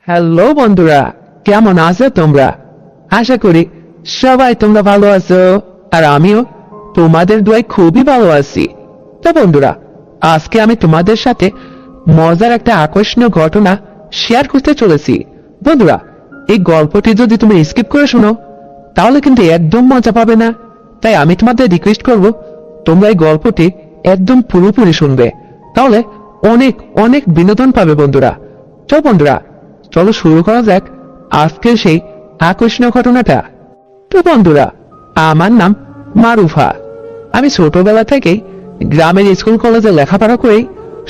Hello বন্ধুরা, কেমন আছো তোমরা? আশা করি সবাই তোমরা ভালো আছো, আর আমিও তোমাদের দোয়ায় খুবই ভালো আছি। তো বন্ধুরা, আজকে আমি তোমাদের সাথে মজার একটা আকর্ষণীয় ঘটনা শেয়ার করতে চলেছি। বন্ধুরা, এই গল্পটি যদি তুমি স্কিপ করে শোনো তাহলে কিন্তু একদম মজা পাবে না। তাই আমি তোমাদের রিকোয়েস্ট করব, তোমরা এই গল্পটি একদম পুরোপুরি শুনবে, তাহলে অনেক অনেক বিনোদন পাবে বন্ধুরা। তো বন্ধুরা, চলো শুরু করা যাক আজকের সেই আকর্ষণীয় ঘটনাটা। তো বন্ধুরা, আমার নাম মারুফা। আমি ছোটবেলা থেকেই গ্রামের স্কুল কলেজে লেখাপড়া করেই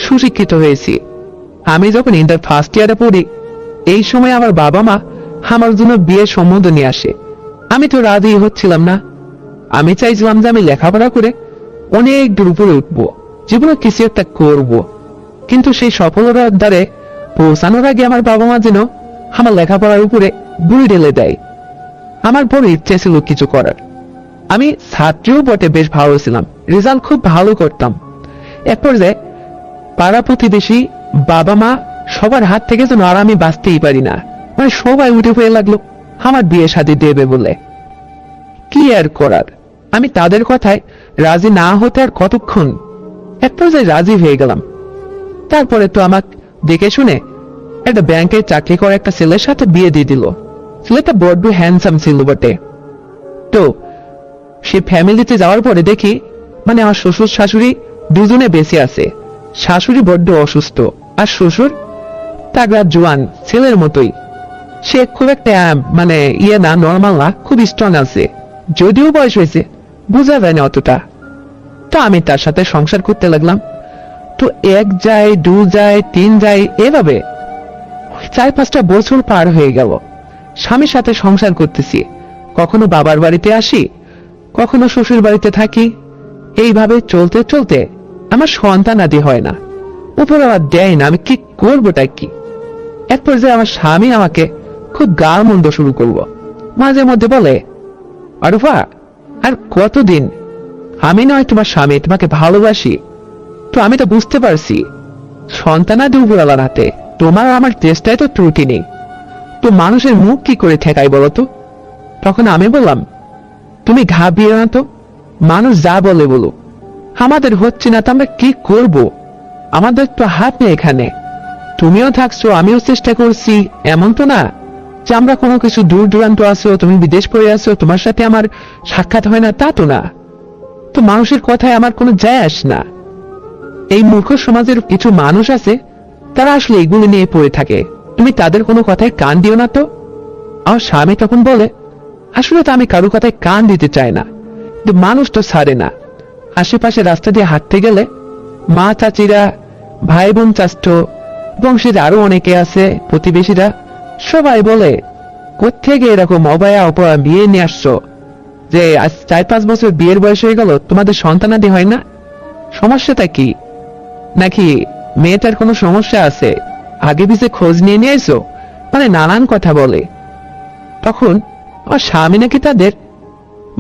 সুশিক্ষিত হয়েছি। আমি যখন ইন্টার ফার্স্ট ইয়ারে পড়ি, এই সময় আমার বাবা মা আমার জন্য বিয়ের সম্বন্ধ নিয়ে আসে। আমি তো রাজি হচ্ছিলাম না। আমি চাইছিলাম যে আমি লেখাপড়া করে অনেক দূর উপরে উঠবো, জীবনে কিছু একটা করব। কিন্তু সেই সফলতার দ্বারে পৌঁছানোর আগে আমার বাবা মা যেন আমার লেখাপড়ার উপরে গুলি ঢেলে দেয়। আমার বড় ইচ্ছে ছিল কিছু করার। আমি ছাত্রীও বটে বেশ ভালো ছিলাম, রেজাল্ট খুব ভালো করতাম। এক পর্যায়ে পাড়া প্রতিবেশী, বাবা মা সবার হাত থেকে যেন আর আমি বাঁচতেই পারি না, মানে সবাই উঠে হয়ে লাগলো আমার বিয়ে শাদী দেবে বলে। কি আর করার, আমি তাদের কথায় রাজি না হতে আর কতক্ষণ। এক পর্যায়ে রাজি হয়ে গেলাম। তারপরে তো আমাকে দেখে শুনে একটা ব্যাংকে চাকরি করা একটা ছেলের সাথে বিয়ে দিয়ে দিল। ছেলেটা বড্ড হ্যান্ডসাম ছিল বটে। তো সে ফ্যামিলিতে যাওয়ার পরে দেখি, মানে আমার শ্বশুর শাশুড়ি দুজনে বেঁচে আছে। শাশুড়ি বড্ড অসুস্থ, আর শ্বশুর তাগড়া জোয়ান ছেলের মতোই। সে খুব একটা মানে না, নর্মাল না, খুব স্ট্রং আছে। যদিও বয়স হয়েছে, বোঝা যায় না অতটা। তো আমি তার সাথে সংসার করতে লাগলাম। তো এক যায়, দু যায়, তিন যায়, এভাবে 4-5টা বছর পার হয়ে গেল। স্বামীর সাথে সংসার করতেছি, কখনো বাবার বাড়িতে আসি, কখনো শ্বশুর বাড়িতে থাকি। এইভাবে চলতে চলতে আমার সন্তান আদি হয় না, উপর আবার দেয় না। আমি কি করবোটা কি? এক পর্যায়ে আমার স্বামী আমাকে খুব গাল মন্দ শুরু করলো। মাঝে মধ্যে বলে, আরুফা, আর কতদিন? আমি নয় তোমার স্বামী, তোমাকে ভালোবাসি। তো আমি তো বুঝতে পারছি সন্তানাদি উপরালার হাতে, তোমার আমার চেষ্টায় তো ত্রুটি নেই। তো মানুষের মুখ কি করে ঠেকাই বলতো? তখন আমি বললাম, তুমি ঘাবড়িও না তো, মানুষ যা বলে বলো, আমাদের হচ্ছে না তো আমরা কি করব? আমাদের তো হাত নেই এখানে। তুমিও থাকছো, আমিও চেষ্টা করছি, এমন তো না যে আমরা কোনো কিছু দূর দূরান্ত আছো, তুমি বিদেশ পড়ে আছো, তোমার সাথে আমার সাক্ষাৎ হয় না, তা তো না। তো মানুষের কথায় আমার কোনো যায় আসে না। এই মূর্খ সমাজের কিছু মানুষ আছে, তারা আসলে এগুলো নিয়ে পড়ে থাকে। তুমি তাদের কোনো কথায় কান দিও না তো। আমার স্বামী তখন বলে, আসলে তো আমি কারো কথায় কান দিতে চাই না, কিন্তু মানুষ তো ছাড়ে না। আশেপাশে রাস্তা দিয়ে হাঁটতে গেলে মা চাচিরা, ভাই বোন চাষ্ট, বংশের আরো অনেকে আছে, প্রতিবেশীরা সবাই বলে, কোত্থেকে এরকম অবয়া অপয়া বিয়ে নিয়ে আসছো, যে আজ 4-5 বছর বিয়ের বয়স হয়ে গেল, তোমাদের সন্তানাদি হয় না? সমস্যাটা কি? নাকি মেয়েটার কোনো সমস্যা আছে? আগে পিছে খোঁজ নিয়ে নিয়েছো? মানে নানান কথা বলে। তখন আমার স্বামী নাকি তাদের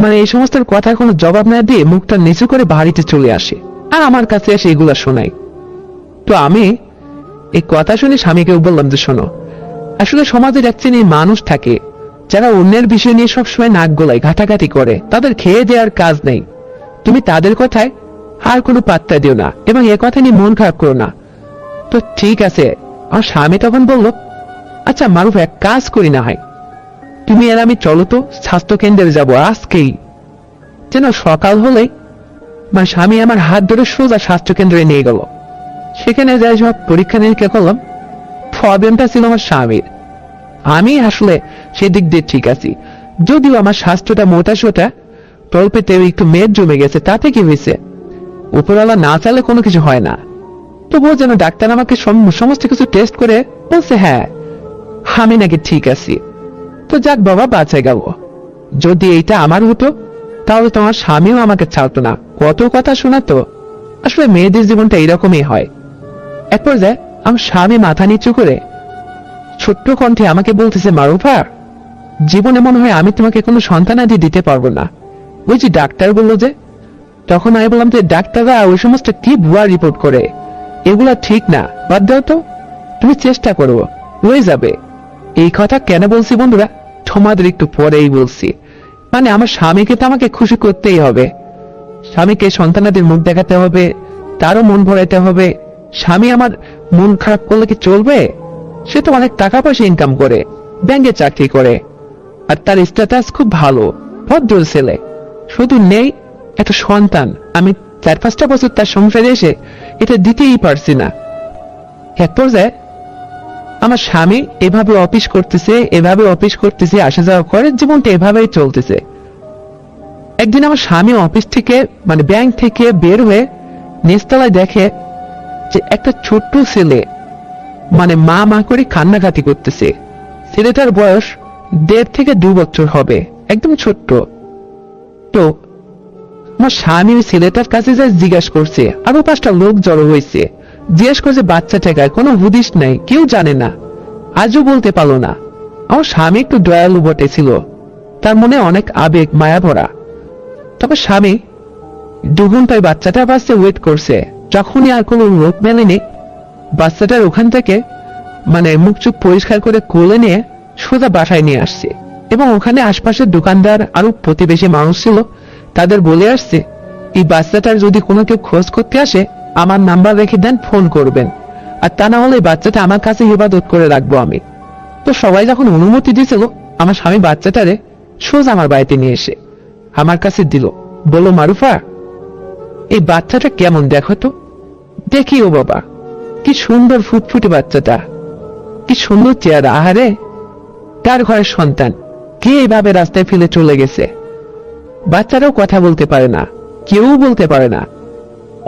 মানে এই সমস্ত কথার কোনো জবাব না দিয়ে মুখটা নিচু করে বাড়িতে চলে আসে, আর আমার কাছে এসে এগুলা শোনায়। তো আমি এই কথা শুনে স্বামীকে বললাম যে, শোনো, আসলে সমাজের এক শ্রেণীর মানুষ থাকে যারা অন্যের বিষয় নিয়ে সবসময় নাক গলায় ঘাটাঘাটি করে, তাদের খেয়ে দেওয়ার কাজ নেই। তুমি তাদের কথায় আর কোনো পাত্তা দিও না, এবং এ কথা নিয়ে মন খারাপ করো না। তো ঠিক আছে। আমার স্বামী তখন বলল, আচ্ছা মারুফ, এক কাজ করি না হয়, তুমি আর আমি চলো তো স্বাস্থ্য কেন্দ্রে যাবো আজকেই। যেন সকাল হলেই আমার স্বামী আমার হাত ধরে সোজা স্বাস্থ্য কেন্দ্রে নিয়ে গেল। সেখানে যাই সব পরীক্ষা নিরীক্ষা করলাম। প্রবলেমটা ছিল আমার স্বামীর। আমি আসলে সেদিক দিয়ে ঠিক আছি, যদিও আমার স্বাস্থ্যটা মোটা সোটা, তল্পেতে একটু মেদ জমে গেছে। তাতে কি হয়েছে? উপরওয়ালা না চাইলে কোনো কিছু হয় না। তবুও যেন ডাক্তার আমাকে সমস্ত কিছু টেস্ট করে বলছে, হ্যাঁ আমি নাকি ঠিক আছি। তো যাক বাবা, বাঁচা গেল। যদি এইটা আমার হতো তাহলে তোমার স্বামীও আমাকে ছাড়তো না, কত কথা শোনাতো। আসলে মেয়েদের জীবনটা এইরকমই হয়। এক পর্যায়ে আমার স্বামী মাথা নিচু করে ছোট্ট কণ্ঠে আমাকে বলতেছে, মারুফা, জীবনে মনে হয় আমি তোমাকে কোনো সন্তানাদি দিতে পারবো না। ওই যে ডাক্তার বললো যে। তখন আমি বললাম যে, ডাক্তাররা ওই সমস্ত কি ভুয়া রিপোর্ট করে, এগুলা ঠিক না, বাদ দাও তো, তুমি চেষ্টা করো, হয়ে যাবে। এই কথা কেন বলছি বন্ধুরা, তোমাদের একটু পরেই বলছি। মানে আমার স্বামীকে তো আমাকে খুশি করতেই হবে, স্বামীকে সন্তানাদের মুখ দেখাতে হবে, তারও মন ভরাইতে হবে। স্বামী আমার মন খারাপ করলে কি চলবে? সে তো অনেক টাকা পয়সা ইনকাম করে, ব্যাংকে চাকরি করে, আর তার স্ট্যাটাস খুব ভালো, ভদ্র ছেলে। শুধু নেই একটা সন্তান। আমি 4-5টা বছর তার সংসারে এসে এটা দিতেই পারছি না। এক পর্যায়ে আমার স্বামী এভাবে অফিস করতেছে, আসা যাওয়া করে, জীবনটা এভাবেই চলতেছে। একদিন আমার স্বামী অফিস থেকে মানে ব্যাংক থেকে বের হয়ে নিচতলায় দেখে যে একটা ছোট্ট ছেলে মানে মা মা করে কান্নাকাটি করতেছে। ছেলেটার বয়স 1.5 থেকে 2 বছর হবে, একদম ছোট্ট। তো আমার স্বামী ছেলেটার কাছে যা জিজ্ঞাসা করছে, আরো 5টা লোক জড়ো হয়েছে, জিজ্ঞেস করছে বাচ্চাটাকে, কোনো হুদিস নাই, কেউ জানে না, আজও বলতে পারলো না। আমার স্বামী একটু দয়ালু বটে ছিল, তার মনে অনেক আবেগ মায়া ভরা। তবে স্বামী 2 ঘন্টায় বাচ্চাটার পাশে ওয়েট করছে। যখনই আর কোনো লোক মেলেনি, বাচ্চাটার ওখান থেকে মানে মুখ চুপ পরিষ্কার করে কোলে নিয়ে সোজা বাসায় নিয়ে আসছে। এবং ওখানে আশপাশের দোকানদার আরো প্রতিবেশী মানুষ ছিল, তাদের বলে আসছে এই বাচ্চাটার যদি কোনো কেউ খোঁজ করতে আসে আমার নাম্বার রেখে দেন, ফোন করবেন, আর তা না হলে বাচ্চাটা আমার কাছে হেফাজত করে রাখবো আমি। তো সবাই যখন অনুমতি দিয়েছিল, আমার স্বামী বাচ্চাটারে সোজা আমার বাড়িতে নিয়ে এসে আমার কাছে দিল, বলল মারুফা এই বাচ্চাটা কেমন দেখো তো। দেখি ও বাবা, কি সুন্দর ফুটফুটে বাচ্চাটা, কি সুন্দর চেহারা, আহারে তার ঘরের সন্তান, কে এইভাবে রাস্তায় ফেলে চলে গেছে। বাচ্চারাও কথা বলতে পারে না, কেউ বলতে পারে না।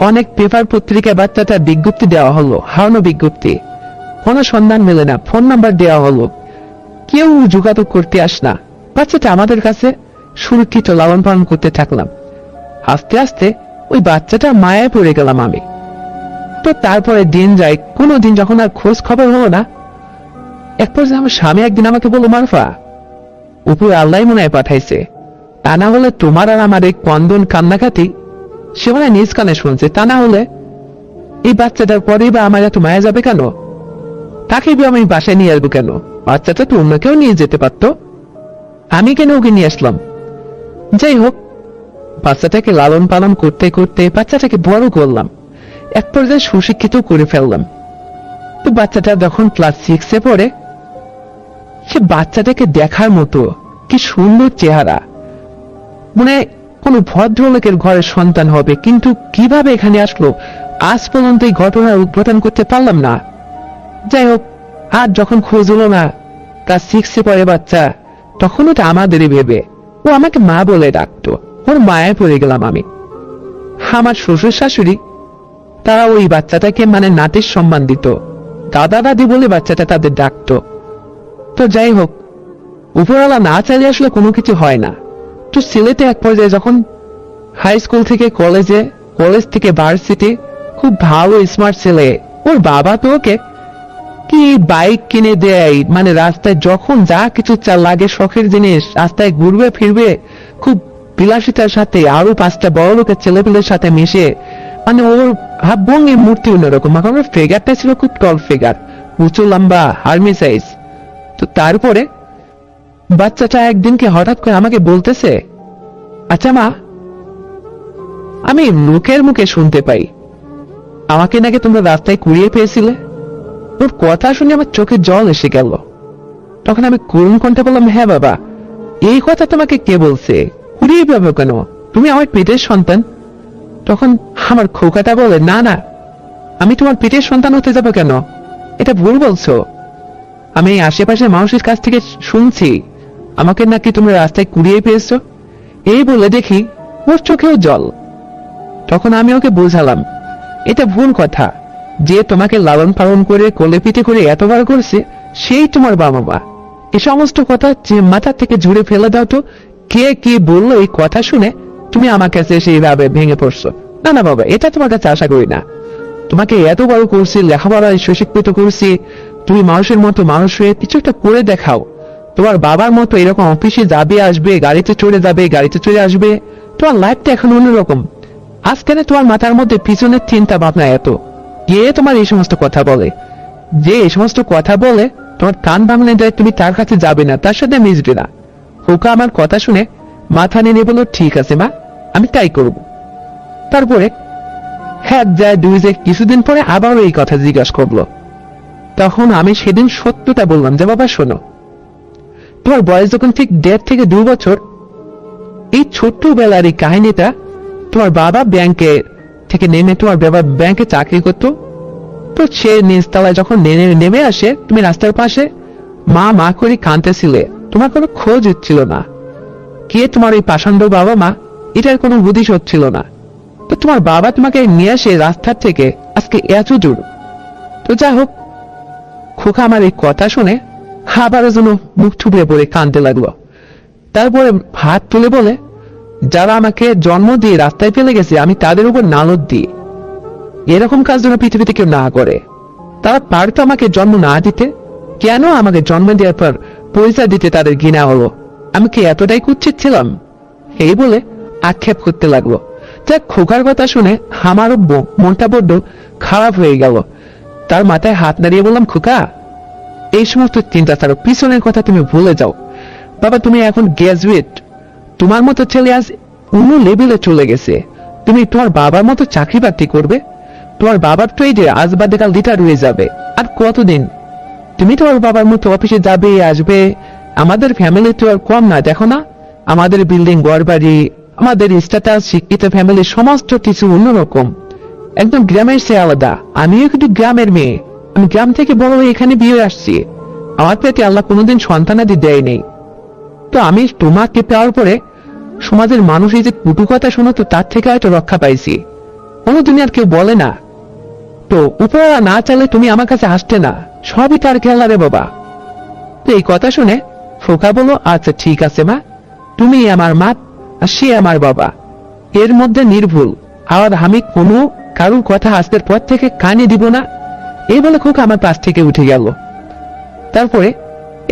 অনেক পেপার পত্রিকায় বাচ্চাটা বিজ্ঞপ্তি দেওয়া হলো, হারানো বিজ্ঞপ্তি, কোনো সন্ধান মেলে না, ফোন নাম্বার দেওয়া হলো, কেউ যোগাযোগ করতে আস না। বাচ্চাটা আমাদের কাছে সুরক্ষিত লালন পালন করতে থাকলাম। আস্তে আস্তে ওই বাচ্চাটা মায়ায় পড়ে গেলাম আমি। তো তারপরে দিন যায়, কোনোদিন যখন আর খোঁজ খবর হলো না, এক পর্যায়ে আমার স্বামী একদিন আমাকে বলল মারফা উপর আল্লাহ মনে হয় পাঠাইছে, তা না হলে তোমার আর আমার এই কন্দন কান্নাকাটি সে মনে নিজ কানে শুনছে, তা না হলে এই বাচ্চাটার পরেই বা আমার এত মায়া যাবে কেন? তাকে আমি বাসায় নিয়ে আসবো কেন? বাচ্চাটা তো অন্য কেউ নিয়ে যেতে পারতো, আমি কেন ওকে নিয়ে আসলাম? যাই হোক, বাচ্চাটাকে লালন পালন করতে করতে বাচ্চাটাকে বড় করলাম, এক পর্যায়ে সুশিক্ষিত করে ফেললাম। তো বাচ্চাটা যখন ক্লাস 6-এ পড়ে, সে বাচ্চাটাকে দেখার মতো, কি সুন্দর চেহারা, মানে কোনো ভদ্রলোকের ঘরের সন্তান হবে, কিন্তু কিভাবে এখানে আসলো আজ পর্যন্ত এই ঘটনার উদ্ঘাটন করতে পারলাম না। যাই হোক, আর যখন খোঁজ হলো না, ক্লাস 6-এ পড়ে বাচ্চা, তখন ওটা আমাদেরই ভেবে ও আমাকে মা বলে ডাকতো, ওর মায়ায় পড়ে গেলাম আমি। আমার শ্বশুর শাশুড়ি তারা ওই বাচ্চাটাকে মানে নাতির সম্মান দিত, দাদা দাদি বলে বাচ্চাটা তাদের ডাকতো। তো যাই হোক, উপরওয়ালা না চাইলে আসলে কোনো কিছু হয় না। তো ছেলেতে এক পর্যায়ে যখন হাই স্কুল থেকে কলেজে, কলেজ থেকে ভার্সিটি, খুব ভালো স্মার্ট ছেলে, ওর বাবা তো ওকে কি বাইক কিনে দেয়, মানে রাস্তায় যখন যা কিছু লাগে শখের জিনিস, রাস্তায় ঘুরবে ফিরবে খুব বিলাসিতার সাথে, আরো 5টা বড় লোকের ছেলেপেলের সাথে মিশে, মানে ওর ভাবভঙ্গি মূর্তি অন্যরকম। এখন ওর ফিগারটা ছিল খুব টল ফিগার, উঁচু লম্বা আর্মি সাইজ। তো তারপরে বাচ্চাটা একদিনকে হঠাৎ করে আমাকে বলতেছে, আচ্ছা মা, আমি লোকের মুখে শুনতে পাই আমাকে নাকি তোমরা রাস্তায় কুড়িয়ে পেয়েছিলে। ওর কথা শুনে আমার চোখে জল এসে গেল। তখন আমি করুণ কণ্ঠে বললাম, হ্যাঁ বাবা, এই কথা তোমাকে কে বলছে? কুড়িয়ে পাবো কেন, তুমি আমার পেটের সন্তান। তখন আমার খোকাটা বলে, না না, আমি তোমার পেটের সন্তান হতে যাবো কেন, এটা ভুল বলছো। আমি আশেপাশের মানুষের কাছ থেকে শুনছি আমাকে নাকি তোমরা রাস্তায় কুড়িয়ে পেয়েছো। এই বলে দেখি ওর চোখেও জল। তখন আমি ওকে বোঝালাম এটা ভুল কথা, যে তোমাকে লালন পালন করে কোলে পিঠে করে এত বড় করছে সেই তোমার বাবা মা। এই সমস্ত কথা যে মাথা থেকে ঝুড়ে ফেলে দাও তো, কে কি বললো এই কথা শুনে তুমি আমার কাছে সেইভাবে ভেঙে পড়ছো। না না বাবা, এটা তোমার কাছে আশা করি না, তোমাকে এত বড় করছি, লেখাপড়ায় সুশিক্ষিত করছি, তুমি মানুষের মতো মানুষ হয়ে কিছু একটা করে দেখাও। তোমার বাবার মতো এরকম অফিসে যাবে আসবে, গাড়িতে চড়ে যাবে, গাড়িতে চলে আসবে, তোমার লাইফটা এখন অন্যরকম। আজ কেন তোমার মাথার মধ্যে পিছনের চিন্তা ভাবনা এত? কে তোমার এই সমস্ত কথা বলে? যে এই সমস্ত কথা বলে তোমার কান ভাঙলে যায়, তুমি তার কাছে যাবে না, তার সাথে মিশবে না। খোকা আমার কথা শুনে মাথা নিয়ে বলল, ঠিক আছে মা, আমি তাই করব। তারপরে হ্যাঁ যায় দুই যে কিছুদিন পরে আবারও এই কথা জিজ্ঞাসা করলো। তখন আমি সেদিন সত্যটা বললাম যে বাবা শোনো, তোমার বয়স যখন ঠিক 1.5 থেকে 2 বছর, এই ছোট্টবেলার এই কাহিনীটা, তোমার বাবা ব্যাংকে থেকে নেমে তোমার বাবা ব্যাংকে চাকরি করতো, তো সে নিচতলায় যখন নেমে আসে, তুমি রাস্তার পাশে মা মা করে কাঁদতেছিলে, তোমার কোনো খোঁজ হচ্ছিল না কে তোমার এই পাষাণ্ড বাবা মা, এটার কোনো বুদ্ধিস হচ্ছিল না। তো তোমার বাবা তোমাকে নিয়ে আসে রাস্তার থেকে আজকে এত দূর। তো যা হোক, খোকা আমার এই কথা শুনে আবারও যেন মুখ থুবড়ে পড়ে কাঁদতে লাগলো। তারপরে হাত তুলে বলে, যারা আমাকে জন্ম দিয়ে রাস্তায় ফেলে গেছে, আমি তাদের উপর নালত দিই। এরকম কাজ যেন পৃথিবীতে কেউ না করে। তারা পারতো আমাকে জন্ম না দিতে, কেন আমাকে জন্ম দেওয়ার পর পরিচয় দিতে তাদের ঘৃণা হলো? আমি কি এতটাই কুচ্ছিত ছিলাম? এই বলে আক্ষেপ করতে লাগলো। যাক, খোকার কথা শুনে আমারও মনটা বড্ড খারাপ হয়ে গেল। তার মাথায় হাত নাড়িয়ে বললাম, খোকা, এই সমস্ত চিন্তা ছাড়ো, পিছনের কথা তুমি ভুলে যাও। বাবা, তুমি এখন গ্রাজুয়েট, তোমার মতো ছেলে আজ অন্য লেভেলে চলে গেছে। তুমি তোমার বাবার মতো চাকরি বাকরি করবে, তোমার বাবার তো এই যে আজ বাদে কাল রিটায়ার হয়ে যাবে। আর কতদিন তুমি তোমার বাবার মতো অফিসে যাবে আসবে? আমাদের ফ্যামিলি তো আর কম না, দেখো না, আমাদের বিল্ডিং, ঘর বাড়ি, আমাদের স্ট্যাটাস, শিক্ষিত ফ্যামিলি, সমস্ত কিছু অন্যরকম, একদম গ্রামের সে আলাদা। আমিও কিন্তু গ্রামের মেয়ে, আমি গ্রাম থেকে বড় হয়ে এখানে বিয়ে আসছি। আমার পেটে আল্লাহ কোনোদিন সন্তানাদি দেয় নেই। তো আমি তোমাকে পাওয়ার পরে সমাজের মানুষ এই যে কুটু কথা শোনো, তো তার থেকে হয়তো রক্ষা পাইছি। কোনোদিনই আর কেউ বলে না, তো উপরওয়ালা না চাইলে তুমি আমার কাছে আসতে না, সবই তার খেলা রে বাবা। তো এই কথা শুনে খোকা বলল, আচ্ছা ঠিক আছে মা, তুমি আমার মা আর সে আমার বাবা, এর মধ্যে নির্ভুল। আর আমি কোনো কারুর কথা আজকের পর থেকে কানে দিব না। এই বলে খোকা আমার পাশ থেকে উঠে গেল। তারপরে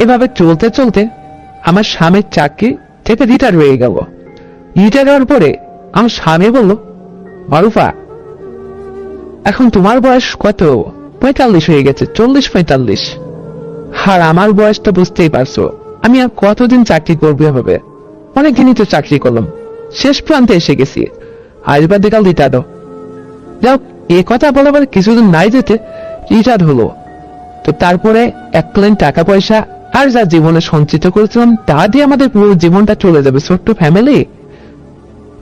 এভাবে চলতে চলতে আমার স্বামীর চাকরি থেকে রিটায়ার হয়ে গেল। রিটায়ার হওয়ার পরে আমার স্বামী বলল, মারুফা, এখন তোমার বয়স কত? 45 হয়ে গেছে, 40-45। আর আমার বয়সটা বুঝতেই পারছো, আমি আর কতদিন চাকরি করবো? এভাবে অনেকদিনই তো চাকরি করলাম, শেষ প্রান্তে এসে গেছি, আজ বাদে কাল রিটায়ার। যাও, এ কথা বলাবার কিছুদিন নাই যেতে রিটায়ার হলো। তো তারপরে 1 লাখ টাকা পয়সা আর যা জীবনে সঞ্চিত করেছিলাম তা দিয়ে আমাদের পুরো জীবনটা চলে যাবে, ছোট্ট ফ্যামিলি।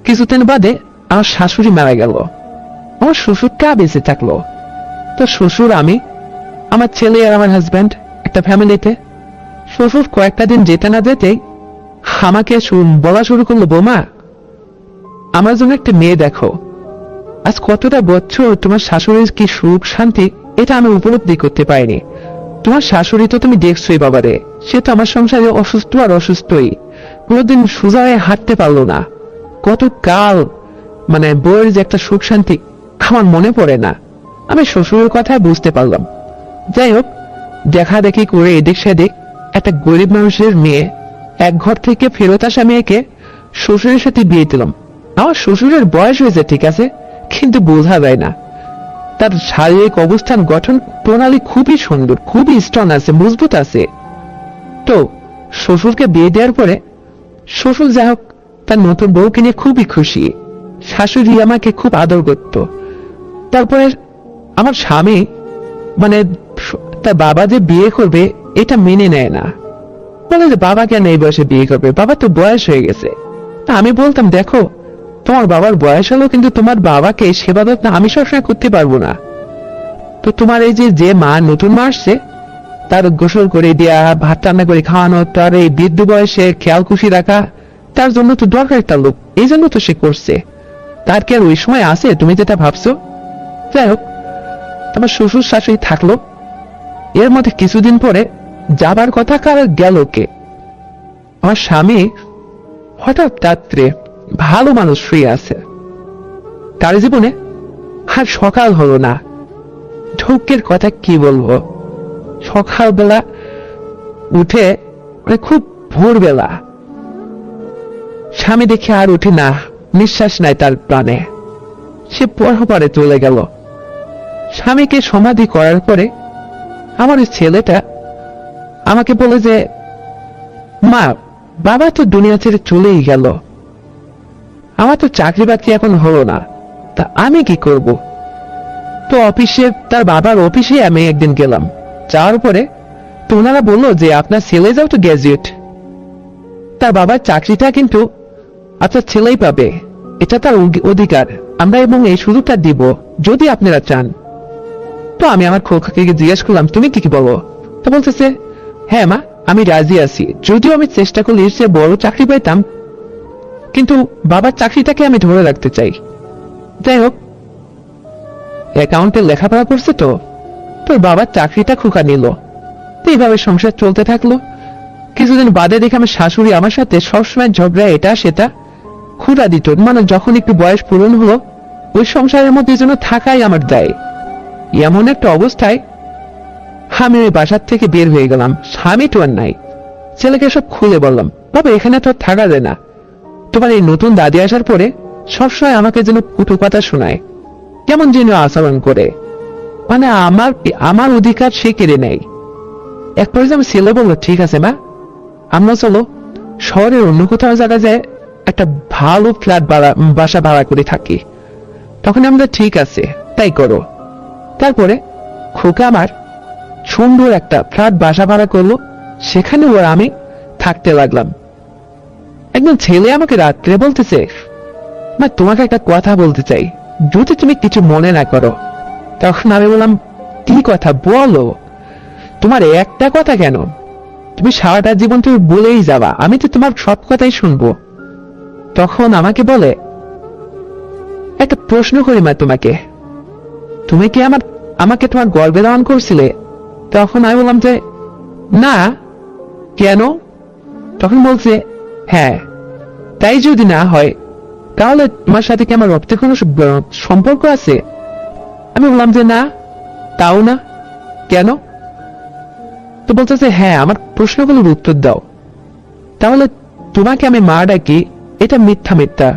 কিছুদিন বাদে আমার শাশুড়ি মারা গেল, আমার শ্বশুরটা বেঁচে থাকলো। তো শ্বশুর, আমি, আমার ছেলে আর আমার হাজব্যান্ড একটা ফ্যামিলিতে। শ্বশুর কয়েকটা দিন যেতে না যেতেই আমাকে বলা শুরু করলো, বৌমা, আমার জন্য একটা মেয়ে দেখো। আজ কতটা বছর তোমার শাশুড়ির কি সুখ শান্তি, এটা আমি উপলব্ধি করতে পারিনি। তোমার শাশুড়ি তো তুমি দেখছোই বাবারে, সে তো আমার সংসারে অসুস্থ আর অসুস্থই, কোনোদিন সোজা হয়ে হাঁটতে পারলো না। কত কাল মানে বইয়ের যে একটা সুখ শান্তি আমার মনে পড়ে না। আমি শ্বশুরের কথা বুঝতে পারলাম। যাই হোক, দেখা দেখি করে এদিক সেদিক একটা গরিব মানুষের মেয়ে, এক ঘর থেকে ফেরত আসা মেয়েকে শ্বশুরের সাথে বিয়ে দিলাম। আমার শ্বশুরের বয়স হয়েছে ঠিক আছে, কিন্তু বোঝা যায় না। তার শারীরিক অবস্থান, গঠন প্রণালী খুবই সুন্দর, খুবই স্ট্রং আছে, মজবুত আছে। তো শ্বশুরকে বিয়ে দেওয়ার পরে শ্বশুর যা হোক তার নতুন বউকে নিয়ে খুবই খুশি। শাশুড়ি আমাকে খুব আদর করত। তারপরে আমার স্বামী মানে তার বাবা যে বিয়ে করবে এটা মেনে নেয় না, বলে যে বাবা কেন এই বয়সে বিয়ে করবে, বাবা তো বয়স হয়ে গেছে। তা আমি বলতাম, দেখো, তোমার বাবার বয়স হলো, কিন্তু তোমার বাবাকে সেবা যত্ন আমি সবসময় করতে পারবো না। তো তোমার এই যে মা নতুন মা আসছে, তার গোসল করে দেয়া, ভাত রান্না করে খাওয়ানো, তার এই বৃদ্ধ বয়সে খেয়াল খুশি রাখা, তার জন্য তো দরকার একটা লোক, এই জন্য তো সে করছে। তার কি আর ওই সময় আছে তুমি যেটা ভাবছো? যাই হোক, তোমার শ্বশুর শাশুড়ি থাকলো। এর মধ্যে কিছুদিন পরে যাবার কথা কার গেল কে? আমার স্বামী হঠাৎ রাত্রে, ভালো মানুষ শুয়ে আছে, তার জীবনে আর সকাল হলো না। ঢোকের কথা কি বলবো, সকালবেলা উঠে মানে খুব ভোরবেলা স্বামী দেখে আর উঠে না, নিঃশ্বাস নাই তার প্রাণে, সে পরপারে চলে গেল। স্বামীকে সমাধি করার পরে আমার ছেলেটা আমাকে বলে যে মা, বাবা তো দুনিয়া ছেড়ে চলেই গেল, আমার তো চাকরি বাকরি এখন হলো না, তা আমি কি করব? তো অফিসে, তার বাবার অফিসে আমি একদিন গেলাম। যাওয়ার পরে তো ওনারা বললো যে আপনার ছেলে যাও তো গ্র্যাজুয়েট, তার বাবার চাকরিটা কিন্তু আপনার ছেলেই পাবে, এটা তার অধিকার, আমরা এবং এই সুযোগটা দিব যদি আপনারা চান। তো আমি আমার খোকাকে জিজ্ঞেস করলাম তুমি কি কি বলো? তো বলতেছে হ্যাঁ মা, আমি রাজি আছি, যদিও আমি চেষ্টা করলে এর চেয়ে বড় চাকরি পাইতাম, কিন্তু বাবার চাকরিটাকে আমি ধরে রাখতে চাই। যাই হোক, অ্যাকাউন্টে লেখাপড়া করছে তো তোর বাবার চাকরিটা খোকা নিল। তো এইভাবে সংসার চলতে থাকলো। কিছুদিন বাদে দেখে আমার শাশুড়ি আমার সাথে সবসময় ঝগড়া, এটা সেটা খুঁড়া দিত, মানে যখন একটু বয়স পূরণ হলো ওই সংসারের মধ্যে যেন থাকাই আমার দায়। এমন একটা অবস্থায় আমি ওই বাসার থেকে বের হয়ে গেলাম। স্বামী তো আর নাই। ছেলেকে সব খুলে বললাম, বাবা এখানে তো আর থাকা যায় না, তোমার এই নতুন দাদি আসার পরে সবসময় আমাকে যেন কুটু কথা শোনায়, কেমন যেন আচরণ করে, মানে আমার অধিকার সে কেড়ে নেয়। এক পর্যায়ে আমি ছেলে বললো ঠিক আছে মা, আমরা চলো শহরের অন্য কোথাও জায়গা যায় একটা ভালো ফ্ল্যাট বাসা ভাড়া করে থাকি। তখন আমরা ঠিক আছে তাই করো। তারপরে খোকা আমার সুন্দর একটা ফ্ল্যাট বাসা ভাড়া করলো, সেখানে ওর আমি থাকতে লাগলাম। একজন ছেলে আমাকে রাত্রে বলতেছে মা, তোমাকে একটা কথা বলতে চাই, যদি তুমি কিছু মনে না করো। তখন আমি বললাম কি কথা বলো, তোমার একটা কথা কেন, তুমি সারাটা জীবন তুমি বলেই যাবা, আমি তো তোমার সব কথাই শুনবো। তখন আমাকে বলে একটা প্রশ্ন করি মা তোমাকে, তুমি কি আমাকে তোমার গর্বে ধারণ করছিলে? তখন আমি বললাম যে না, কেন? তখন বলছে হ্যাঁ, তাই যদি না হয় তাহলে তোমার সাথে কি আমার রক্তের কোনো সম্পর্ক আছে? আমি বললাম যে না, তাও না, কেন? তো বলতেছে হ্যাঁ, আমার প্রশ্নগুলোর উত্তর দাও, তাহলে তোমাকে আমি মা ডাকি এটা মিথ্যা মিথ্যা।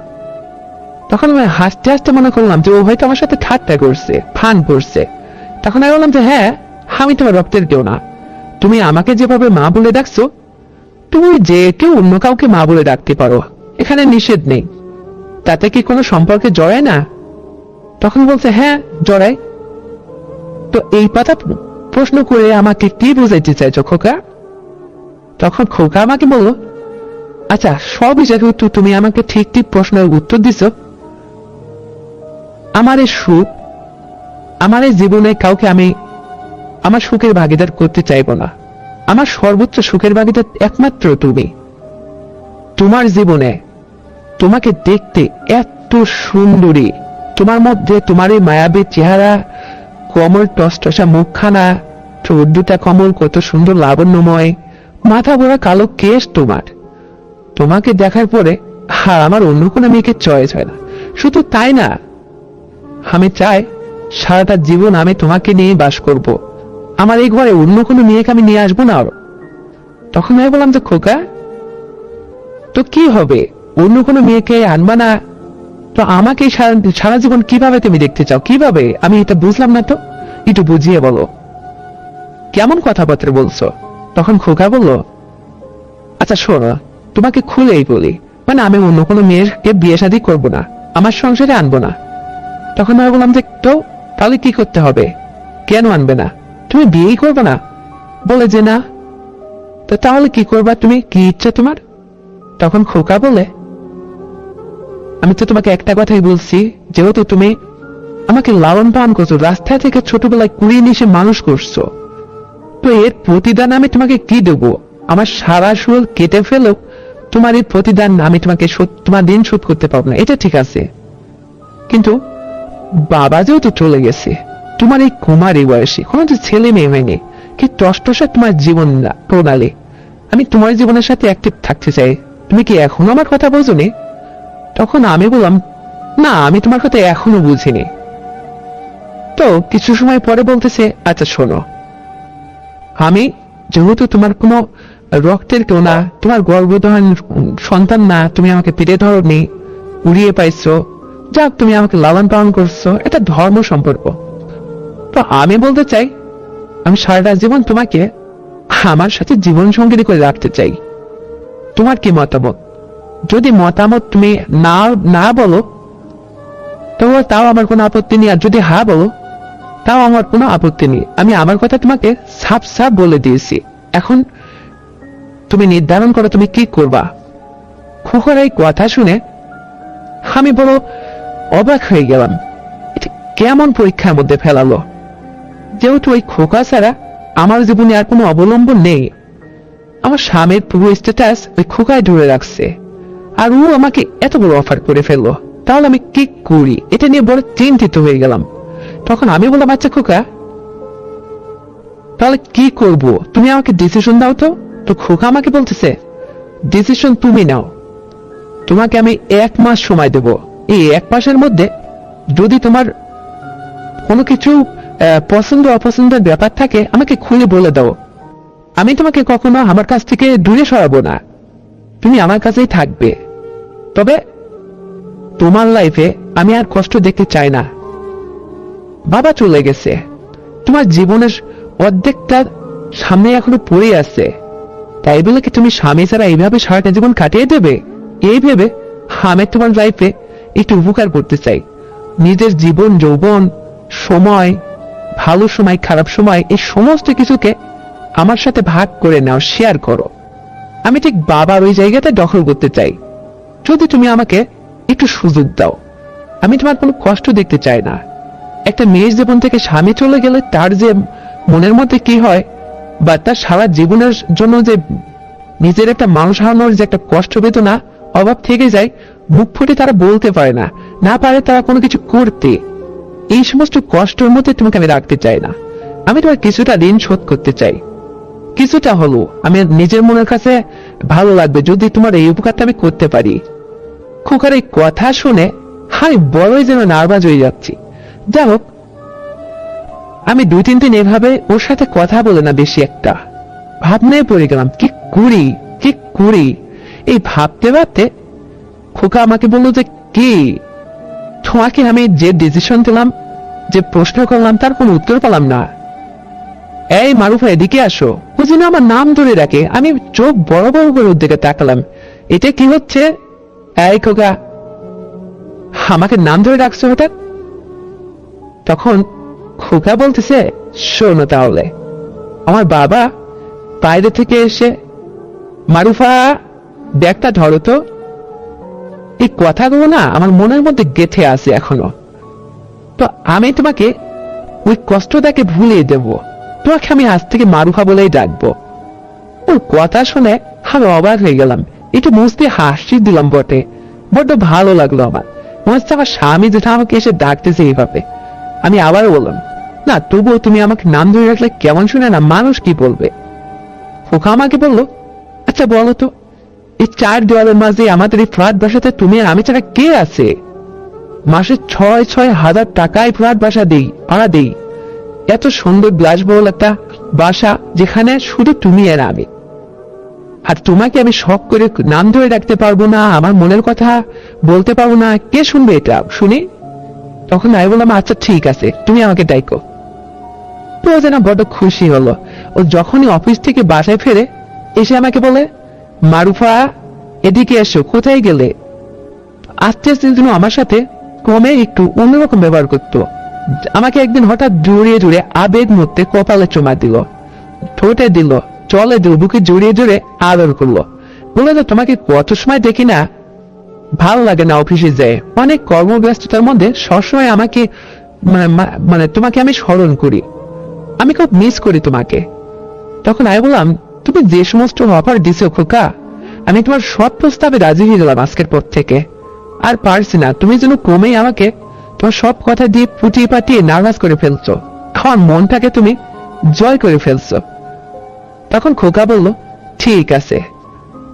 তখন আমি হাসতে হাসতে মনে করলাম যে ও হয়তো আমার সাথে ঠাট্টা করছে, ফান করছে। তখন আমি বললাম যে হ্যাঁ, আমি তোমার রক্তের কেউ না, তুমি আমাকে যেভাবে মা বলে ডাকছো তুমি যে কেউ অন্য কাউকে মা বলে ডাকতে পারো, এখানে নিষেধ নেই, তাতে কি কোনো সম্পর্কে জড়ায় না? তখন বলছে হ্যাঁ জড়ায়। তো এই কথা প্রশ্ন করে আমাকে কি বুঝাইতে চাইছো খোকা? তখন খোকা আমাকে বলল আচ্ছা সব হিসাবে তুমি আমাকে ঠিক ঠিক প্রশ্নের উত্তর দিছ, আমার এই সুখ, আমার এই জীবনে কাউকে আমি আমার সুখের ভাগিদার করতে চাইব না, আমার সর্বোচ্চ সুখের ভাগিদার একমাত্র তুমি। তোমার জীবনে তোমাকে দেখতে এত সুন্দরী, তোমার মধ্যে তোমার এই মায়াবী চেহারা, কমল টসটসা মুখখানা, ঠোঁট দুটা কমল কত সুন্দর লাবণ্যময়, মাথা ভরা কালো কেশ তোমার, তোমাকে দেখার পরে আমার অন্য কোনো মেয়েকে চয়েস হয় না। শুধু তাই না, আমি চাই সারাটা জীবন আমি তোমাকে নিয়ে বাস করব, আমার এই ঘরে অন্য কোনো মেয়েকে আমি নিয়ে আসবো না আরো। তখন আমি বললাম যে খোকা তো কি হবে, অন্য কোনো মেয়েকে আনবা না তো আমাকে সারা জীবন কিভাবে তুমি দেখতে চাও, কিভাবে? আমি এটা বুঝলাম না, তো একটু বুঝিয়ে বলো, কেমন কথাবার্তা বলছো? তখন খোকা বলল আচ্ছা শোনো, তোমাকে খুলেই বলি, মানে আমি অন্য কোনো মেয়েকে বিয়ে শাদী করবো না, আমার সংসারে আনবো না। তখন আমি বললাম যে তো তাহলে কি করতে হবে, কেন আনবে না, তুমি বিয়েই করবে না? বলে যে না। তো তাহলে কি করবা তুমি, কি ইচ্ছা তোমার? তখন খোকা বলে আমি তো তোমাকে একটা কথাই বলছি, যেহেতু তুমি আমাকে লালন পালন করছো, রাস্তা থেকে ছোটবেলায় কুড়িয়ে নিয়ে এসে মানুষ করছো, তো এর প্রতিদান আমি তোমাকে কি দেবো? আমার সারা সুর কেটে ফেলো, তোমার এই প্রতিদান আমি তোমাকে তোমার দিন শোধ করতে পারবো না, এটা ঠিক আছে, কিন্তু বাবা যেহেতু চলে গেছে, তোমার এই কুমারী বয়সে কোনো যে ছেলে মেয়ে হয়নি, কি টসটসা তোমার জীবন প্রণালী, আমি তোমার জীবনের সাথে অ্যাক্টিভ থাকতে চাই, তুমি কি এখনো আমার কথা বোঝোনি? তখন আমি বললাম না, আমি তোমার কথা এখনো বুঝিনি। তো কিছু সময় পরে বলতেছে আচ্ছা শোনো, আমি যেহেতু তোমার কোনো রক্তের কেউ না, তোমার গর্ভধারণ সন্তান না, তুমি আমাকে পেটে ধরনি, উড়িয়ে পাইছো, যাক তুমি আমাকে লালন পালন করছো, এটা ধর্ম সম্পর্ক। তো আমি বলতে চাই আমি সারাটা জীবন তোমাকে আমার সাথে জীবন সঙ্গী করে রাখতে চাই। তোমার কি মতামত? যদি মতামত তুমি না না বলো তাও আমার কোনো আপত্তি নেই, আর যদি হ্যাঁ বলো তাও আমার কোনো আপত্তি নেই। আমি আমার কথা তোমাকে সাফ সাফ বলে দিয়েছি। এখন তুমি নির্ধারণ করো তুমি কি করবা। খোকার এই কথা শুনে আমি বড় অবাক হয়ে গেলাম। এটা কেমন পরীক্ষার মধ্যে ফেলালো, যেহেতু ওই খোকা ছাড়া আমার জীবনে আর কোনো অবলম্বন নেই। আমার স্বামীর পুরো স্ট্যাটাস ওই খোকায় ধরে রাখছে, আর ও আমাকে এত বড় অফার করে ফেললো। তাহলে আমি কি করি, এটা নিয়ে বড় চিন্তিত হয়ে গেলাম। তখন আমি বললাম, আচ্ছা খোকা তাহলে কি করব, তুমি আমাকে ডিসিশন দাও তো। তো খোকা আমাকে বলতেছে, ডিসিশন তুমি নাও, তোমাকে আমি 1 মাস সময় দেব। এই 1 মাসের মধ্যে যদি তোমার কোনো কিছু পছন্দ অপছন্দের ব্যাপার থাকে আমাকে খুলে বলে দাও। আমি তোমাকে কখনো আমার কাছ থেকে দূরে সরাবো না, তুমি আমার কাছেই থাকবে। তবে তোমার লাইফে আমি আর কষ্ট দেখতে চাই না। বাবা চলে গেছে, তোমার জীবনের অর্ধেকটা সামনে এখনো পড়ে আছে, তাই বলে কি তুমি স্বামী ছাড়া এইভাবে সারাটা জীবন কাটিয়ে দেবে? এই ভেবে আমি তোমার লাইফে একটু উপকার করতে চাই। নিজের জীবন যৌবন সময়, ভালো সময় খারাপ সময়, এই সমস্ত কিছুকে আমার সাথে ভাগ করে নাও, শেয়ার করো। আমি ঠিক বাবার ওই জায়গাটা দখল করতে চাই। যদি তুমি আমাকে একটু সুযোগ দাও, আমি তোমার কোনো কষ্ট দেখতে চাই না। একটা মেয়ের জীবন থেকে স্বামী চলে গেলে তার যে মনের মধ্যে কি হয়, বা তার সারা জীবনের জন্য যে নিজের একটা মানুষ হারানোর যে একটা কষ্ট বেদনা অভাব থেকে যায়, মুখ ফুটে তারা বলতে পারে না, না পারে তারা কোনো কিছু করতে। এই সমস্ত কষ্টের মধ্যে তোমাকে আমি রাখতে চাই না। আমি তোমার কিছুটা ঋণ শোধ করতে চাই, কিছুটা হলো আমি নিজের মনের কাছে ভালো লাগবে যদি তোমার এই উপকারটা আমি করতে পারি। খোকার এই কথা শুনে আমি বড়ই যেন নার্ভাস হয়ে যাচ্ছি। যাই হোক, আমি 2-3 দিন এভাবে ওর সাথে কথা বলে না বেশি একটা ভাবনায় পড়ে গেলাম, কি করি। এই ভাবতে ভাবতে খোকা আমাকে বললো যে, কি তোমাকে আমি যে ডিসিশন দিলাম, যে প্রশ্ন করলাম তার কোনো উত্তর পেলাম না। এই মারুফা এদিকে আসো। ও যেন আমার নাম ধরে রাখে। আমি চোখ বড় বড় করে ওর দিকে তাকালাম, এটা কি হচ্ছে? এই খোকা, আমাকে নাম ধরে রাখছো হঠাৎ? তখন খোকা বলতেছে, শোনো তাহলে, আমার বাবা বাইরে থেকে এসে, মারুফা ব্যাগটা ধরো তো। এই কথাগুলো না আমার মনের মধ্যে গেঁথে আছে এখনো। তো আমি তোমাকে ওই কষ্টটাকে ভুলিয়ে দেব, তোমাকে আমি আজ থেকে মারুফা বলেই ডাকবো। ওর কথা শুনে আমি অবাক হয়ে গেলাম, একটু মুস্তি হাসি দিলাম বটে। বড্ড ভালো লাগলো আমার, মনে হচ্ছে আমার স্বামী যেটা আমাকে এসে ডাকতেছে এইভাবে। আমি আবারও বললাম, না তবুও তুমি আমাকে নাম ধরে রাখলে কেমন শুনে না, মানুষ কি বলবে? খোকা আমাকে বললো, আচ্ছা বলো তো, এই 4 দেওয়ালের মাঝে আমাদের এই ফ্ল্যাট বাসাতে তুমি আর আমি ছাড়া কে আছে? মাসে 6 হাজার টাকায় ফ্ল্যাট বাসা ভাড়া দেই। এত সুন্দর বিলাসবহুল একটা বাসা যেখানে শুধু তুমি আর আমি, আর তোমাকে আমি শখ করে নাম ধরে রাখতে পারবো না, আমার মনের কথা বলতে পারবো না, কে শুনবে এটা শুনি? তখন আমি বললাম, আচ্ছা ঠিক আছে, তুমি আমাকে ডাইকো। তো ও যেন বড্ড খুশি হলো। ও যখনই অফিস থেকে বাসায় ফেরে এসে আমাকে বলে, মারুফা এদিকে এসো, কোথায় গেলে? আস্তে আস্তে যেন আমার সাথে কমে একটু অন্যরকম ব্যবহার করতো। আমাকে একদিন হঠাৎ জড়িয়ে জড়িয়ে আবেগ মধ্যে কপালে চুমা দিল, ঠোঁটে দিল, চলে দিল, বুকে জড়িয়ে জড়িয়ে আদর করলো। বলে তো তোমাকে কত সময় দেখি না, ভালো লাগে না অফিসে যায়, অনেক কর্মব্যস্ততার মধ্যে সবসময় আমাকে মানে তোমাকে আমি স্মরণ করি, আমি খুব মিস করি তোমাকে। তখন আমি বললাম, তুমি যে সমস্ত অফার দিছো খোকা, আমি তোমার সব প্রস্তাবে রাজি হয়ে গেলাম আজকের পর থেকে। আর পারছি না, তুমি যেন কমেই আমাকে তোমার সব কথা দিয়ে পুটিয়ে পাটিয়ে নার্ভাস করে ফেলছো, আমার মনটাকে তুমি জয় করে ফেলছো। তখন খোকা বলল, ঠিক আছে,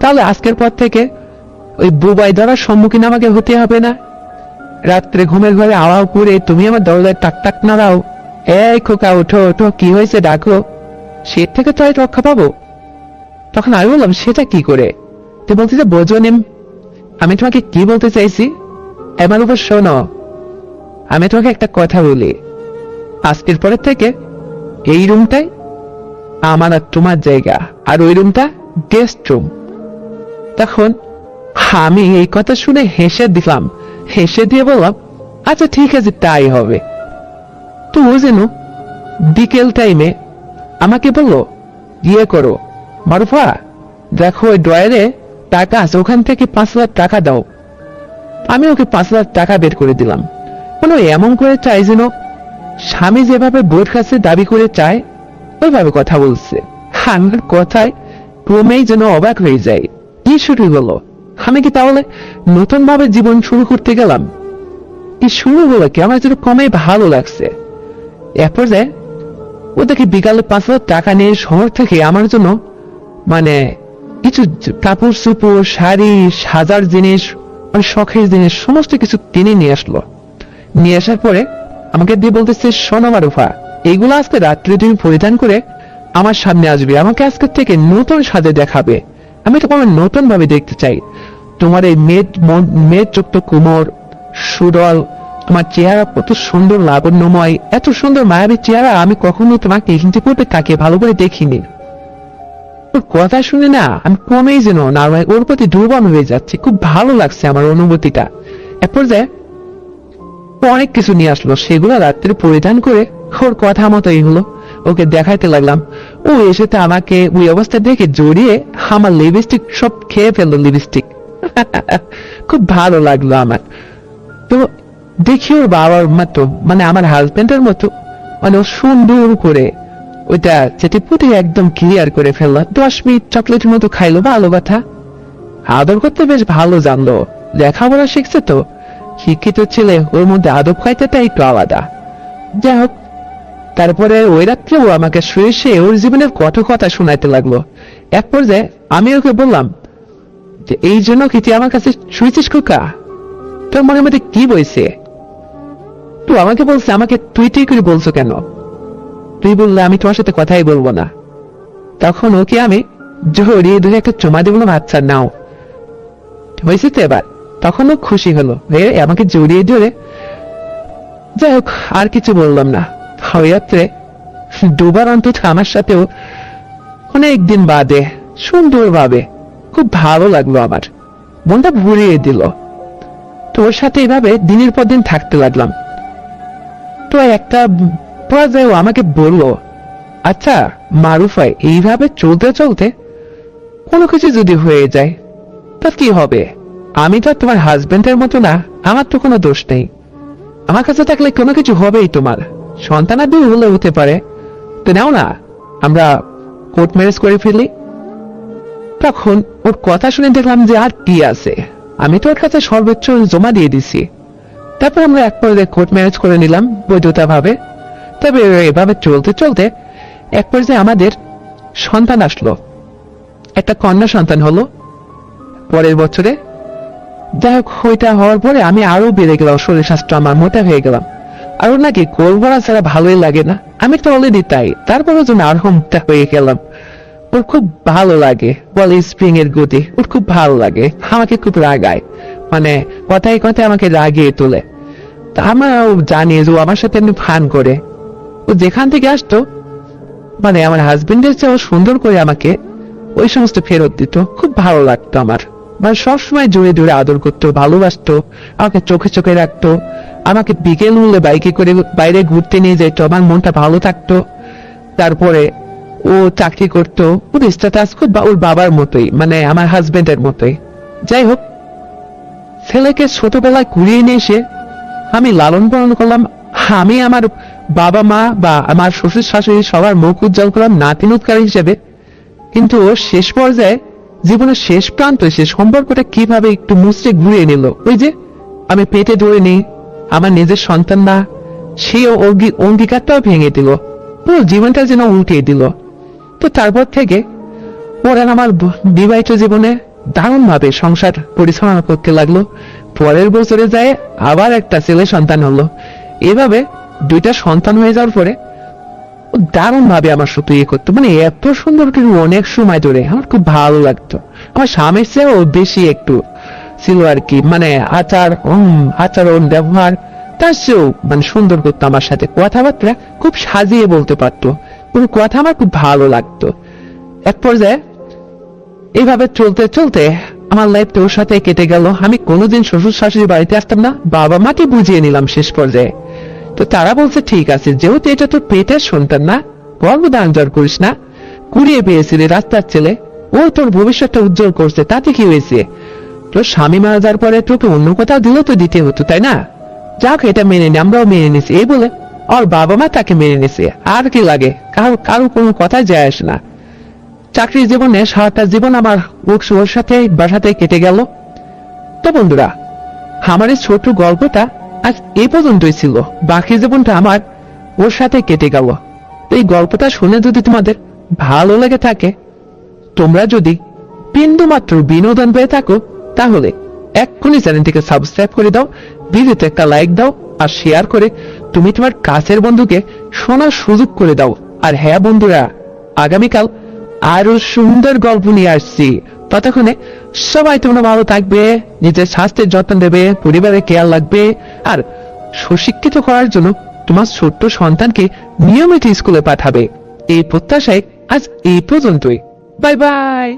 তাহলে আজকের পর থেকে ওই বুবাই ধরার সম্মুখীন আমাকে হতে হবে না। রাত্রে ঘুমের ঘরে আওয়াজ করে তুমি আমার দরজায় টাক টাক নাড়াও, এই খোকা ওঠো ওঠো, কি হয়েছে ডাকো, সে থেকে তো রক্ষা পাবো। তখন আমি বললাম, সেটা কি করে? তুই বলছিস বোঝো নিম, আমি তোমাকে কি বলতে চাইছি আমার উপর শোনো। আমি তোমাকে একটা কথা বলি, আজকের পরের থেকে এই রুমটাই আমার আর তোমার জায়গা, আর ওই রুমটা গেস্ট রুম। তখন আমি এই কথা শুনে হেসে দিলাম, হেসে দিয়ে বললাম আচ্ছা ঠিক আছে তাই হবে। তো ও যেন বিকেল টাইমে আমাকে বললো ইয়ে করো মারুফা, দেখো ওই ড্রয়ারে টাকা আছে, ওখান থেকে 5,00,000 টাকা দাও। আমি ওকে 5,00,000 টাকা বের করে দিলাম। মানে এমন করে চাই যেন স্বামী যেভাবে বউয়ের কাছে দাবি করে চায় ওইভাবে কথা বলছে। আমার কথায় ক্রমেই যেন অবাক হয়ে যায়। কি শুরু হলো? আমি কি তাহলে নতুন ভাবে জীবন শুরু করতে গেলাম? কি শুরু হলো কি? আমার যেন কমে ভালো লাগছে। এরপর যে ওদেরকে বিকালে 5,000 টাকা নিয়ে শহর থেকে আমার জন্য মানে কিছু কাপড় চোপড়, শাড়ি, সাজার জিনিস, মানে শখের জিনিস সমস্ত কিছু কিনে নিয়ে আসলো। নিয়ে আসার পরে আমাকে দিয়ে বলতেছে শোনো মারুফা, এইগুলো আজকে রাত্রে তুমি পরিধান করে আমার সামনে আসবে, আমাকে আজকে থেকে নতুন সাজে দেখাবে, আমি তোমাকে নতুন ভাবে দেখতে চাই। তোমার এই মেয়ের চোখটা কোমর সুডল, তোমার চেহারা কত সুন্দর লাবণ্যময়, এত সুন্দর মায়াবী চেহারা আমি কখনো তোমাকে হিন্দি পূর্বে তাকে ভালো করে দেখিনি। ওর কথা শুনে না আমি কমেই যেন না ওর প্রতি দুর্বল হয়ে যাচ্ছি। খুব ভালো লাগছে আমার অনুভূতিটা। এরপর যে অনেক কিছু নিয়ে আসলো, সেগুলো রাত্রে পরিধান করে ওর কথা মতোই হলো, ওকে দেখাইতে লাগলাম। ও এসে তো আমাকে ওই অবস্থা দেখে জড়িয়ে আমার লিপস্টিক সব খেয়ে ফেললো, লিপস্টিক। খুব ভালো লাগলো আমার। তো দেখি ওর বাবার মতো মানে আমার হাজবেন্ডের মতো মানে সুন্দর করে ওইটা যেটি পুঁতে একদম ক্লিয়ার করে ফেললো। 10 মিনিট চকলেটের মতো খাইলো, ভালো কথা। আদর করতে বেশ ভালো জানলো, লেখাপড়া শিখছে তো, শিক্ষিত ছেলে, ওর মধ্যে আদব খাইতেটা একটু আলাদা। যাই হোক, তারপরে ওই রাত্রেও আমাকে শুয়ে শুয়ে ওর জীবনের কত কথা শোনাইতে লাগলো। এক পর্যায়ে আমি ওকে বললাম যে এই জন্য কি তুই আমার কাছে শুয়েছিস খোকা? তোর মনের মধ্যে কি বইছে? তুই আমাকে বলছে, আমাকে তুই তুই করে বলছো কেন? তুই বললে আমি তোমার সাথে কথাই বলবো না। তখন ওকে আমি জড়িয়ে ধরে একটা চুমা দিয়ে বললাম আচ্ছা নাও, হয়েছে তো এবার। তখন ও খুশি হলো, আমাকে জড়িয়ে ধরে। যাই হোক, আর কিছু বললাম না। ওই রাত্রে দুবার অন্তত আমার সাথেও অনেকদিন বাদে সুন্দর ভাবে খুব ভালো লাগলো, আমার মনটা ভরিয়ে দিল। তোর সাথে এভাবে দিনের পর দিন থাকতে লাগলাম। তো একটা পর্যায়ে আমাকে বললো আচ্ছা মারুফাই, এইভাবে চলতে চলতে কোনো কিছু যদি হয়ে যায় তা কি হবে? আমি তো তোমার হাজবেন্ডের মতো না, আমার তো কোনো দোষ নেই। আমার কাছে থাকলে কোনো কিছু হবেই, তোমার সন্তানাদি হলে হতে পারে, তো নাও না আমরা কোর্ট ম্যারেজ করে ফেলি। তখন ওর কথা শুনে দেখলাম যে আর কি আছে, আমি তো ওর কাছে সর্বোচ্চ জমা দিয়ে দিছি। তারপর আমরা এক পর্যায়ে কোর্ট ম্যারেজ করে নিলাম বৈধতা ভাবে। তবে এভাবে চলতে চলতে এক পর্যায়ে আমাদের সন্তান আসলো, একটা কন্যা সন্তান হলো পরের বছরে। যাই হোক, ওইটা হওয়ার পরে আমি আরো বেড়ে গেলাম, শরীর স্বাস্থ্য আমার মোটা হয়ে গেলাম। আর ওর নাকি কোল ভরা ছাড়া ভালোই লাগে না, আমি তো অলরেডি তাই, তারপরেও জন্য আরো মোটা হয়ে গেলাম। ওর খুব ভালো লাগে, বলে স্প্রিং এর গতি, ওর খুব ভালো লাগে। আমাকে খুব রাগায়, মানে কথায় কথায় আমাকে রাগিয়ে তোলে। তা আমরা জানি যে ও আমার সাথে এমনি ফান করে। ও যেখান থেকে আসতো মানে আমার হাজবেন্ডের চেয়েও সুন্দর করে আমাকে ওই সমস্ত ফেরত দিত। খুব ভালো লাগতো আমার, মানে সবসময় জোরে জোরে আদর করতো, ভালোবাসতো, আমাকে চোখে চোখে রাখতো, আমাকে বিকেল হলে বাইকে করে বাইরে ঘুরতে নিয়ে যেত, আমার মনটা ভালো থাকতো। তারপরে ও চাকরি করতো, ওর স্ট্যাটাস খুব ওর বাবার মতোই, মানে আমার হাজবেন্ডের মতোই। যাই হোক, ছেলেকে ছোটবেলায় কুড়িয়ে নিয়ে এসে আমি লালন পালন করলাম। আমি আমার বাবা মা বা আমার শ্বশুর শাশুড়ি সবার মুখ উজ্জ্বল করলাম নাতিনুৎকার হিসেবে। কিন্তু ও শেষ পর্যায়ে জীবনের শেষ প্রান্ত সে সম্পর্কটা কিভাবে একটু মুচড়ে ঘুরিয়ে নিল। ওই যে আমি পেটে ধরে নেই, আমার নিজের সন্তান না, সেই অঙ্গীকারটাও ভেঙে দিল, পুরো জীবনটা যেন উল্টিয়ে দিল। তো তারপর থেকে ওরা আমার বিবাহিত জীবনে দারুণ ভাবে সংসার পরিচালনা করতে লাগলো। পরের বছরে যায় আবার একটা ছেলে সন্তান হলো। এভাবে 2টা সন্তান হয়ে যাওয়ার পরে ও দারুণ ভাবে আমার সাথে ইয়ে করতো, মানে এত সুন্দর করে অনেক সময় ধরে আমার খুব ভালো লাগতো। আমার স্বামীর চেয়েও বেশি একটু ছিল আর কি, মানে আচরণ ব্যবহার তার চেয়েও মানে সুন্দর করতো আমার সাথে, কথাবার্তা খুব সাজিয়ে বলতে পারতো, ওর কথা আমার খুব ভালো লাগতো। এক পর্যায়ে এইভাবে চলতে চলতে আমার লাইফটা ওর সাথে কেটে গেল। আমি কোনোদিন শ্বশুর শাশুড়ি বাড়িতে আসতাম না, বাবা মাকে বুঝিয়ে নিলাম শেষ পর্যায়ে। তো তারা বলছে ঠিক আছে, যেহেতু এটা তোর পেটের সন্তান না, গর্ভধারণ করিস না, কুড়িয়ে পেয়েছিলি রাস্তার ছেলে, ও তোর ভবিষ্যৎটা উজ্জ্বল করছে, তাতে কি হয়েছে? তোর স্বামী মারা যাওয়ার পরে তোকে অন্য কোথাও দিলেও তো দিতে হতো, তাই না? যাক, এটা মেনে নি, আমরাও মেনে নিছি। এই বলে ওর বাবা মা তাকে মেনে নিছে। আর কি লাগে, কারো কোনো কথা যায় আসে না। চাকরির জীবনে সারাটা জীবন আমার ওর সাথে বাসাতে কেটে গেল। তো বন্ধুরা, আমার এই ছোট গল্পটা আজ এই পর্যন্তই ছিল। বাকি জীবনটা আমার ওর সাথে কেটে গেল। তো এই গল্পটা শুনে যদি তোমাদের ভালো লেগে থাকে, তোমরা যদি বিন্দু মাত্র বিনোদন পেয়ে থাকো, তাহলে এক্ষুনি চ্যানেলটিকে সাবস্ক্রাইব করে দাও, ভিডিওতে একটা লাইক দাও, আর শেয়ার করে তুমি তোমার কাছের বন্ধুকে শোনার সুযোগ করে দাও। আর হ্যাঁ বন্ধুরা, আগামীকাল আরো সুন্দর গল্প নিয়ে আসছি। ততক্ষণে সবাই তোমরা ভালো থাকবে, নিজের স্বাস্থ্যের যত্ন নেবে, পরিবারের খেয়াল রাখবে, আর সুশিক্ষিত করার জন্য তোমার ছোট্ট সন্তানকে নিয়মিত স্কুলে পাঠাবে। এই প্রত্যাশায় আজ এই পর্যন্তই। Bye bye.